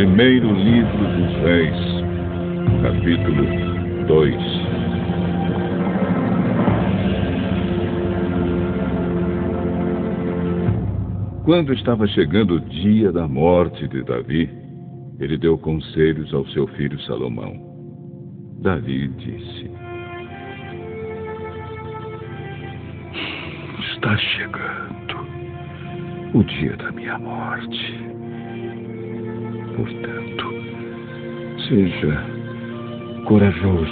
Primeiro livro dos Reis, capítulo 2. Quando estava chegando o dia da morte de Davi, ele deu conselhos ao seu filho Salomão. Davi disse: está chegando o dia da minha morte. Portanto, seja corajoso,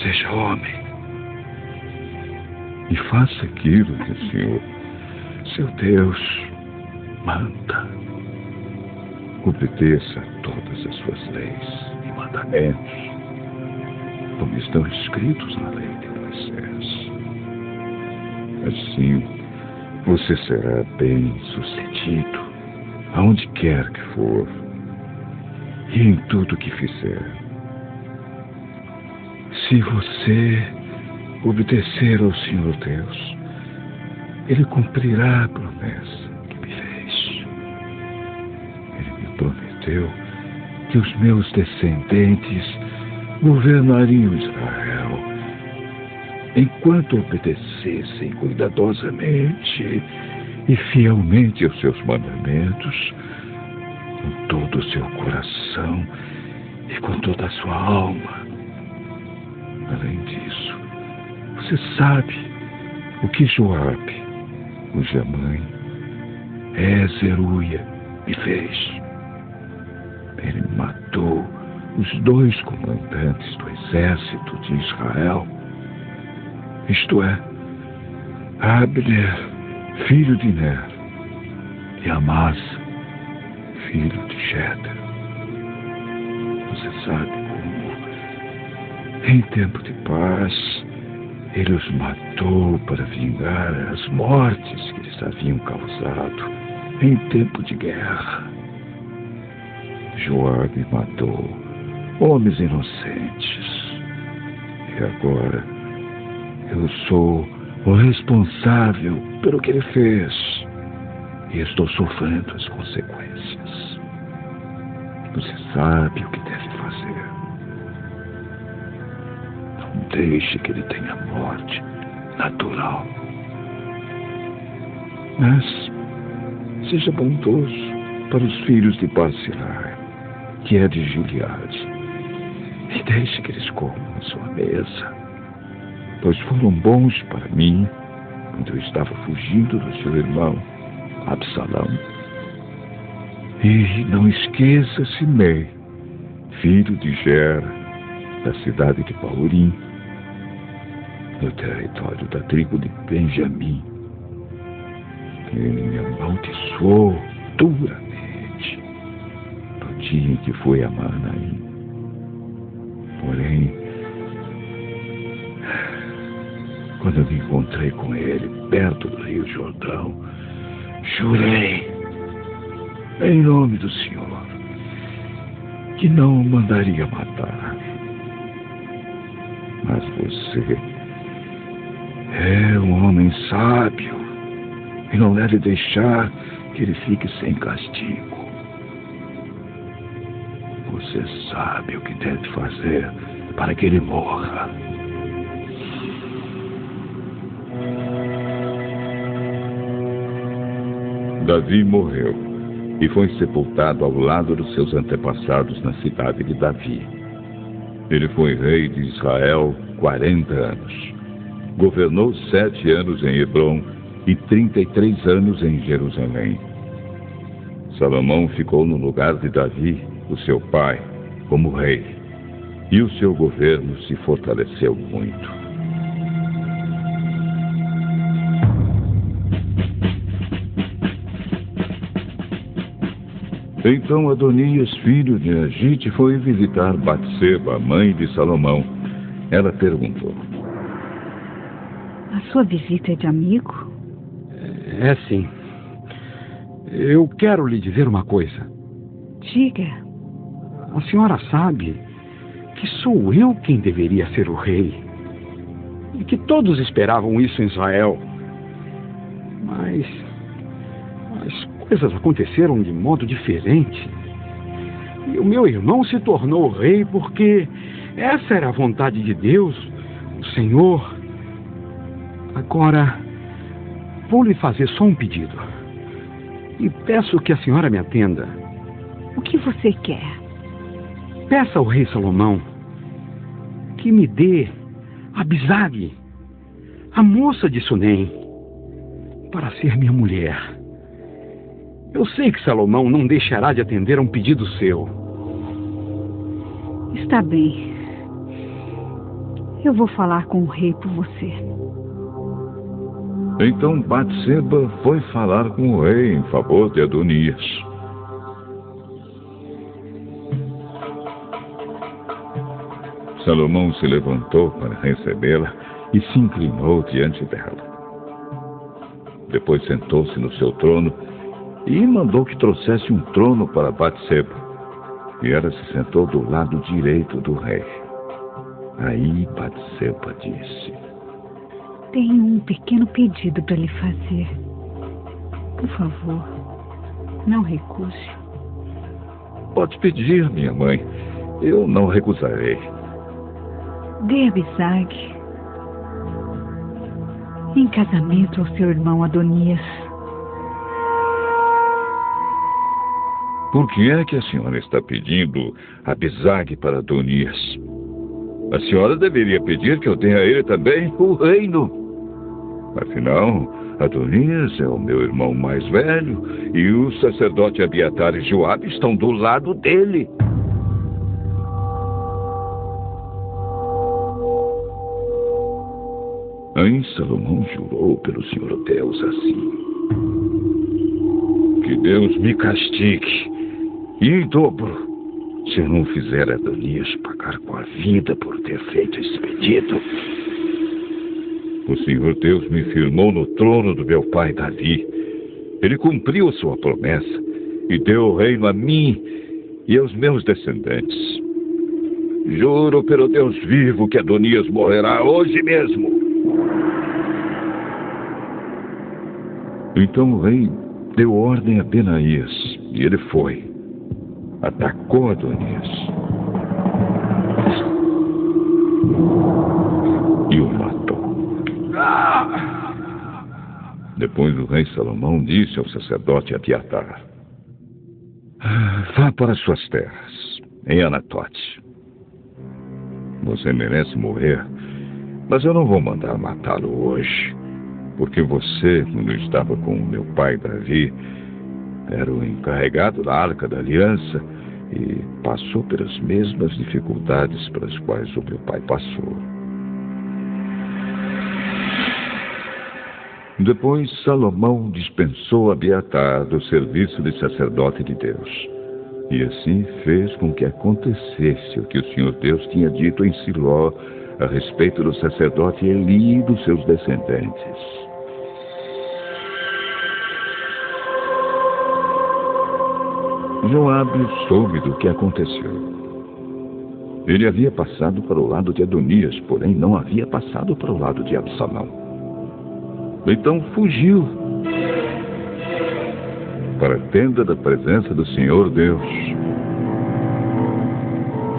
seja homem, e faça aquilo que o Senhor, seu Deus, manda. Obedeça todas as suas leis e mandamentos, como estão escritos na lei de Moisés. Assim, você será bem-sucedido aonde quer que for e em tudo que fizer. Se você obedecer ao Senhor Deus, Ele cumprirá a promessa que me fez. Ele me prometeu que os meus descendentes governariam Israel enquanto obedecessem cuidadosamente e fielmente aos seus mandamentos, com todo o seu coração e com toda a sua alma. Além disso, você sabe o que Joabe, cuja mãe é Zeruia, me fez. Ele matou os 2 comandantes do exército de Israel, isto é, Abner, filho de Ner, e Amasa, filho de Jeter. Você sabe como, em tempo de paz, ele os matou para vingar as mortes que eles haviam causado em tempo de guerra. Joabe matou homens inocentes. E agora eu sou o responsável pelo que ele fez e estou sofrendo as consequências. Você sabe o que deve fazer. Não deixe que ele tenha morte natural. Mas seja bondoso para os filhos de Barzilai, que é de Gileade, e deixe que eles comam a sua mesa, pois foram bons para mim quando eu estava fugindo do seu irmão Absalão. E não esqueça Simei, filho de Gera, da cidade de Baurim, no território da tribo de Benjamim. Ele me amaldiçoou duramente no dia em que fui a Manaim. Porém, quando eu me encontrei com ele perto do Rio Jordão, jurei, em nome do Senhor, que não o mandaria matar. Mas você é um homem sábio e não deve deixar que ele fique sem castigo. Você sabe o que deve fazer para que ele morra. Davi morreu e foi sepultado ao lado dos seus antepassados na cidade de Davi. Ele foi rei de Israel 40 anos. Governou 7 anos em Hebrom e 33 anos em Jerusalém. Salomão ficou no lugar de Davi, o seu pai, como rei, e o seu governo se fortaleceu muito. Então Adonias, filho de Agite, foi visitar Batseba, mãe de Salomão. Ela perguntou: a sua visita é de amigo? É sim. Eu quero lhe dizer uma coisa. Diga. A senhora sabe que sou eu quem deveria ser o rei. E que todos esperavam isso em Israel. Mas as coisas aconteceram de modo diferente. E o meu irmão se tornou rei porque essa era a vontade de Deus, o Senhor. Agora, vou lhe fazer só um pedido. E peço que a senhora me atenda. O que você quer? Peça ao rei Salomão que me dê Abisag, a moça de Sunem, para ser minha mulher. Eu sei que Salomão não deixará de atender a um pedido seu. Está bem. Eu vou falar com o rei por você. Então Batseba foi falar com o rei em favor de Adonias. Salomão se levantou para recebê-la e se inclinou diante dela. Depois sentou-se no seu trono e mandou que trouxesse um trono para Batseba. E ela se sentou do lado direito do rei. Aí Batseba disse: Tenho um pequeno pedido para lhe fazer. Por favor, não recuse. Pode pedir, minha mãe. Eu não recusarei. Dê Abisag em casamento ao seu irmão Adonias. Por que é que a senhora está pedindo Abisag para Adonias? A senhora deveria pedir que eu dê a ele também o reino. Afinal, Adonias é o meu irmão mais velho e o sacerdote Abiatar e Joabe estão do lado dele. Aí Salomão jurou pelo Senhor Deus assim: que Deus me castigue, e em dobro, se eu não fizer Adonias pagar com a vida por ter feito esse pedido. O Senhor Deus me firmou no trono do meu pai Davi. Ele cumpriu sua promessa e deu o reino a mim e aos meus descendentes. Juro pelo Deus vivo que Adonias morrerá hoje mesmo. Então o rei deu ordem a Benaías e ele foi. Atacou Adonias e o matou. Depois o rei Salomão disse ao sacerdote Abiatar: vá para suas terras, em Anatote. Você merece morrer, mas eu não vou mandar matá-lo hoje, porque você, quando estava com o meu pai Davi, era o encarregado da Arca da Aliança e passou pelas mesmas dificuldades pelas quais o meu pai passou. Depois Salomão dispensou Abiatar do serviço de sacerdote de Deus. E assim fez com que acontecesse o que o Senhor Deus tinha dito em Siló a respeito do sacerdote Eli e dos seus descendentes. Joabe soube do que aconteceu. Ele havia passado para o lado de Adonias, porém não havia passado para o lado de Absalão. Então fugiu para a tenda da presença do Senhor Deus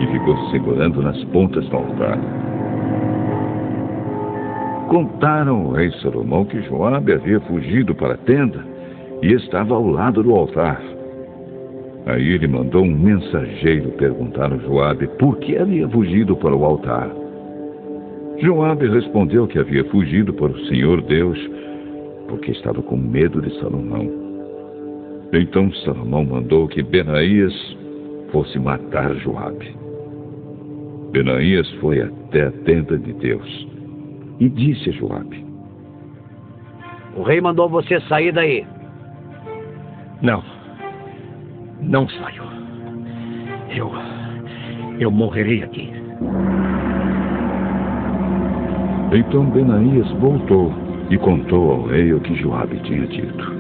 e ficou segurando nas pontas do altar. Contaram ao rei Salomão que Joabe havia fugido para a tenda e estava ao lado do altar. Aí ele mandou um mensageiro perguntar a Joabe por que havia fugido para o altar. Joabe respondeu que havia fugido para o Senhor Deus porque estava com medo de Salomão. Então Salomão mandou que Benaías fosse matar Joabe. Benaías foi até a tenda de Deus e disse a Joabe: o rei mandou você sair daí. Não saio. Eu morrerei aqui. Então Benaías voltou e contou ao rei o que Joabe tinha dito.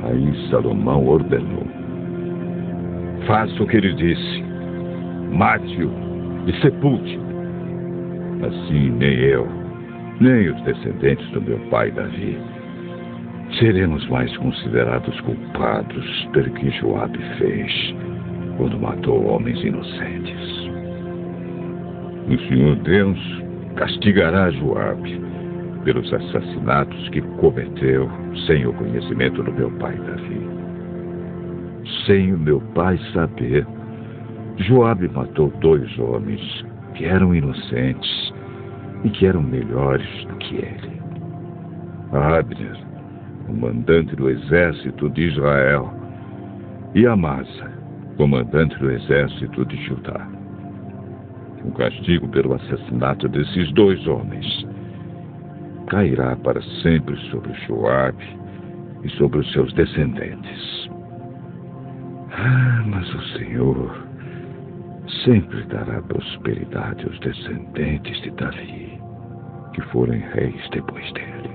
Aí Salomão ordenou: faça o que ele disse, mate-o e sepulte. Assim nem eu, nem os descendentes do meu pai Davi seremos mais considerados culpados pelo que Joabe fez. quando matou homens inocentes. O Senhor Deus castigará Joabe pelos assassinatos que cometeu sem o conhecimento do meu pai Davi. Sem o meu pai saber, Joabe matou 2 homens que eram inocentes e que eram melhores do que ele. Abner, comandante do exército de Israel, e Amasa, comandante do exército de Judá. O castigo pelo assassinato desses 2 homens cairá para sempre sobre Joabe e sobre os seus descendentes. Mas o Senhor sempre dará prosperidade aos descendentes de Davi, que forem reis depois dele.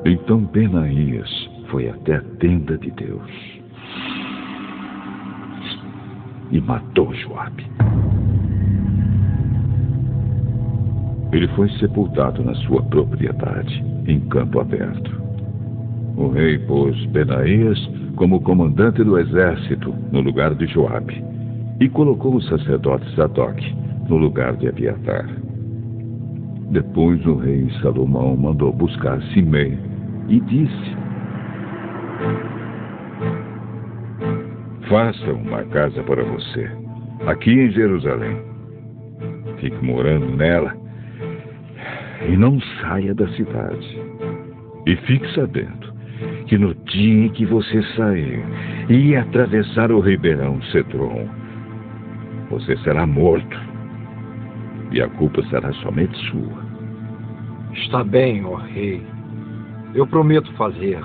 Então Benaías foi até a tenda de Deus e matou Joabe. Ele foi sepultado na sua propriedade, em campo aberto. O rei pôs Benaías como comandante do exército no lugar de Joabe e colocou o sacerdote Sadoc no lugar de Abiatar. Depois o rei Salomão mandou buscar Simei e disse: faça uma casa para você, aqui em Jerusalém. Fique morando nela e não saia da cidade. E fique sabendo que no dia em que você sair e atravessar o ribeirão Cedron, você será morto. E a culpa será somente sua. Está bem, ó rei. Eu prometo fazer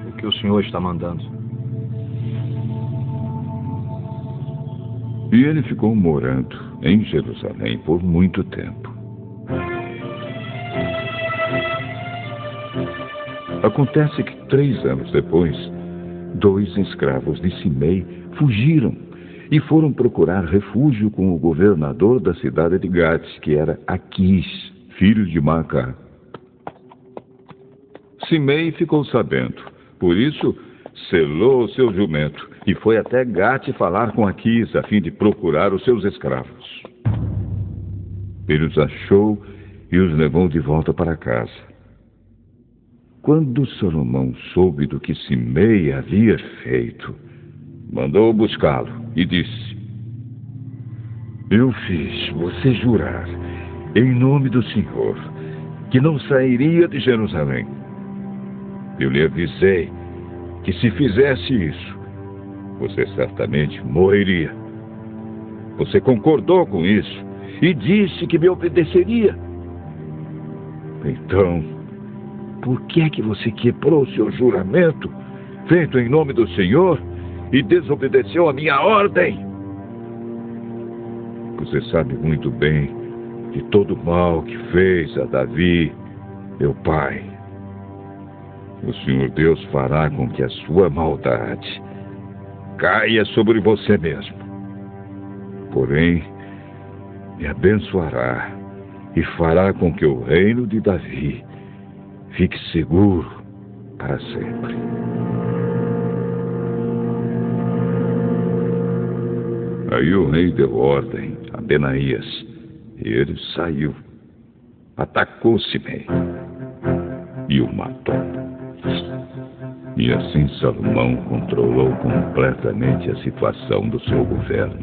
o que o senhor está mandando. E ele ficou morando em Jerusalém por muito tempo. Acontece que 3 anos depois, 2 escravos de Simei fugiram e foram procurar refúgio com o governador da cidade de Gate, que era Aquis, filho de Maacá. Simei ficou sabendo, por isso selou o seu jumento e foi até Gate falar com Aquis a fim de procurar os seus escravos. Ele os achou e os levou de volta para casa. Quando Salomão soube do que Simei havia feito, mandou buscá-lo e disse: eu fiz você jurar, em nome do Senhor, que não sairia de Jerusalém. Eu lhe avisei que se fizesse isso, você certamente morreria. Você concordou com isso e disse que me obedeceria. Então, por que é que você quebrou seu juramento, feito em nome do Senhor, e desobedeceu a minha ordem? Você sabe muito bem de todo o mal que fez a Davi, meu pai. O Senhor Deus fará com que a sua maldade caia sobre você mesmo. Porém, me abençoará e fará com que o reino de Davi fique seguro para sempre. Aí o rei deu ordem a Benaías e ele saiu, atacou Simei e o matou. E assim Salomão controlou completamente a situação do seu governo.